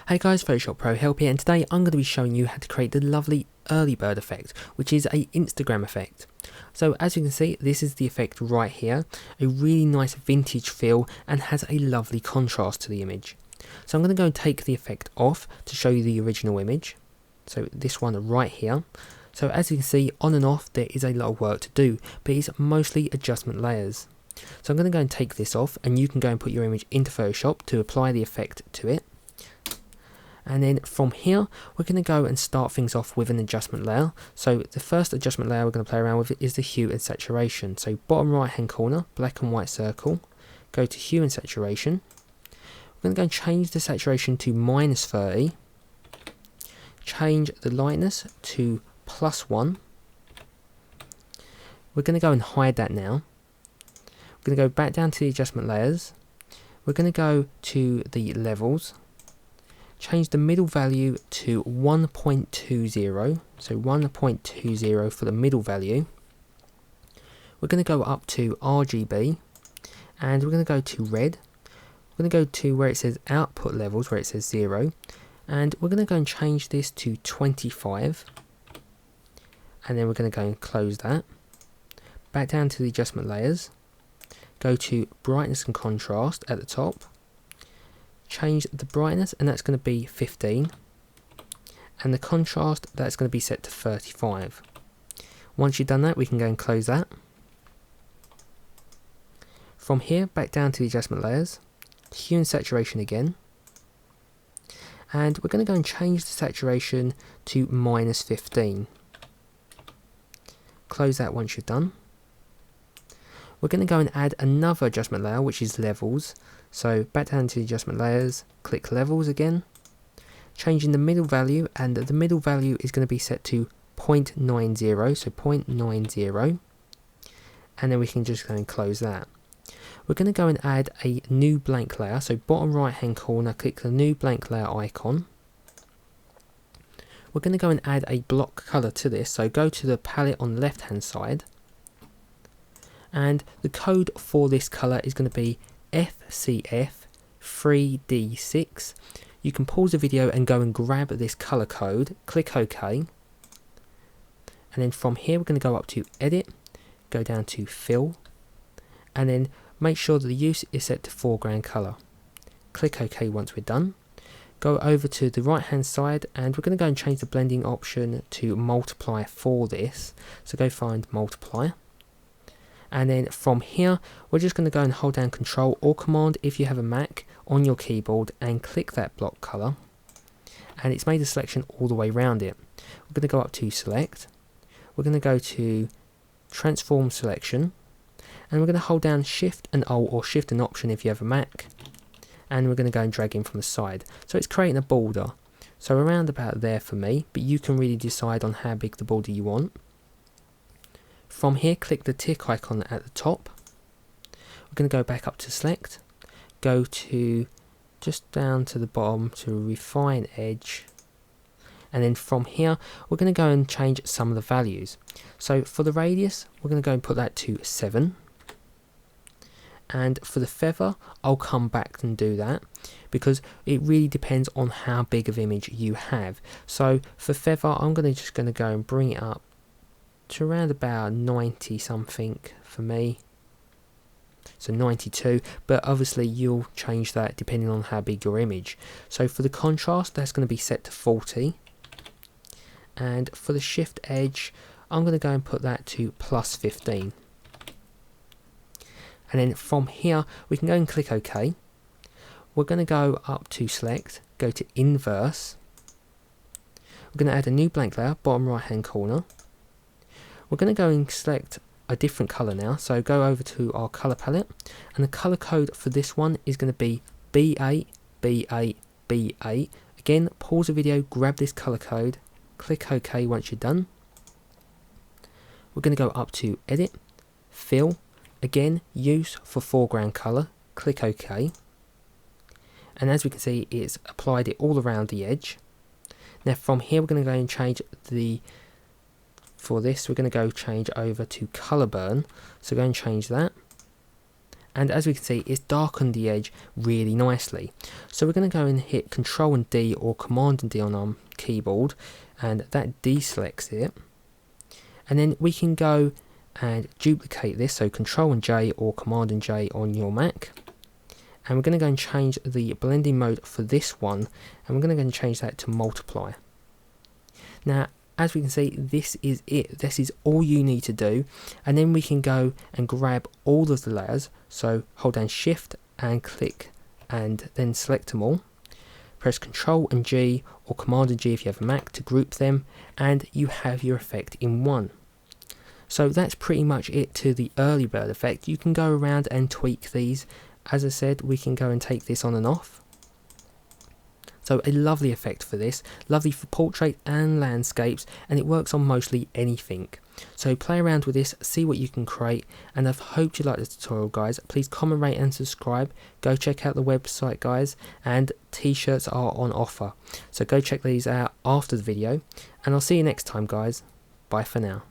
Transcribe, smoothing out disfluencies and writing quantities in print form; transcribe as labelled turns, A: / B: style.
A: Hey guys, Photoshop Pro Help here, and today I'm going to be showing you how to create the lovely early bird effect, which is a Instagram effect. So as you can see, this is the effect right here, a really nice vintage feel and has a lovely contrast to the image. So I'm going to go and take the effect off to show you the original image. So this one right here. So as you can see, on and off there is a lot of work to do, but it's mostly adjustment layers. So I'm going to go and take this off, and you can go and put your image into Photoshop to apply the effect to it. And then from here, we're going to go and start things off with an adjustment layer. So the first adjustment layer we're going to play around with is the hue and saturation. So bottom right hand corner, black and white circle, go to hue and saturation. We're going to go and change the saturation to -30. Change the lightness to +1. We're going to go and hide that now. We're going to go back down to the adjustment layers. We're going to go to the levels. Change the middle value to 1.20, so 1.20 for the middle value. We're going to go up to RGB, and we're going to go to red. We're going to go to where it says output levels, where it says 0, and we're going to go and change this to 25, and then we're going to go and close that. Back down to the adjustment layers, go to brightness and contrast at the top. Change the brightness, and that's going to be 15, and the contrast, that's going to be set to 35. Once you've done that, we can go and close that. From here, back down to the adjustment layers, hue and saturation again, and we're going to go and change the saturation to -15. Close that once you're done. We're going to go and add another adjustment layer, which is levels. So back down to the adjustment layers, click levels again, changing the middle value, and the middle value is going to be set to 0.90, so 0.90, and then we can just go and close that. We're going to go and add a new blank layer, so bottom right hand corner, click the new blank layer icon. We're going to go and add a block color to this, so go to the palette on the left hand side, and the code for this color is going to be FCF3D6. You can pause the video and go and grab this color code, click OK, and then from here we're going to go up to edit, go down to fill, and then make sure that the use is set to foreground color. Click OK once we're done. Go over to the right hand side, and we're going to go and change the blending option to multiply for this. So go find multiply. And then from here, we're just going to go and hold down Control or Command if you have a Mac on your keyboard, and click that block color. And it's made a selection all the way around it. We're going to go up to Select. We're going to go to Transform Selection. And we're going to hold down Shift and Alt, or Shift and Option if you have a Mac. And we're going to go and drag in from the side. So it's creating a border. So around about there for me, but you can really decide on how big the border you want. From here, click the tick icon at the top. We're going to go back up to Select, go to just down to the bottom to Refine Edge, and then from here we're going to go and change some of the values. So for the radius, we're going to go and put that to 7, and for the feather, I'll come back and do that because it really depends on how big of image you have. So for feather, I'm just going to go and bring it up to around about 90 something for me, so 92, but obviously you'll change that depending on how big your image. So for the contrast, that's going to be set to 40, and for the shift edge, I'm going to go and put that to +15, and then from here we can go and click OK. We're going to go up to Select, go to Inverse. We're going to add a new blank layer, bottom right hand corner. We're going to go and select a different color now, so go over to our color palette, and the color code for this one is going to be B8, B8, B8. Again, pause the video, grab this color code, click OK once you're done. We're going to go up to Edit, Fill, again, use for foreground color, click OK. And as we can see, it's applied it all around the edge. Now from here, we're going to go and change for this, we're going to go change over to color burn, so go and change that, and as we can see, it's darkened the edge really nicely. So we're going to go and hit Control and D or Command and D on our keyboard, and that deselects it. And then we can go and duplicate this, so Control and J or Command and J on your Mac. And we're going to go and change the blending mode for this one, and we're going to go and change that to multiply. Now, as we can see, this is it. This is all you need to do, and then we can go and grab all of the layers. So hold down Shift and click, and then select them all. Press Control and G or Command and G if you have a Mac to group them, and you have your effect in one. So that's pretty much it to the early bird effect. You can go around and tweak these. As I said, we can go and take this on and off. So a lovely effect for this, lovely for portrait and landscapes, and it works on mostly anything. So play around with this, see what you can create, and I've hoped you liked the tutorial, guys. Please comment, rate and subscribe. Go check out the website, guys, and t-shirts are on offer. So go check these out after the video, and I'll see you next time, guys. Bye for now.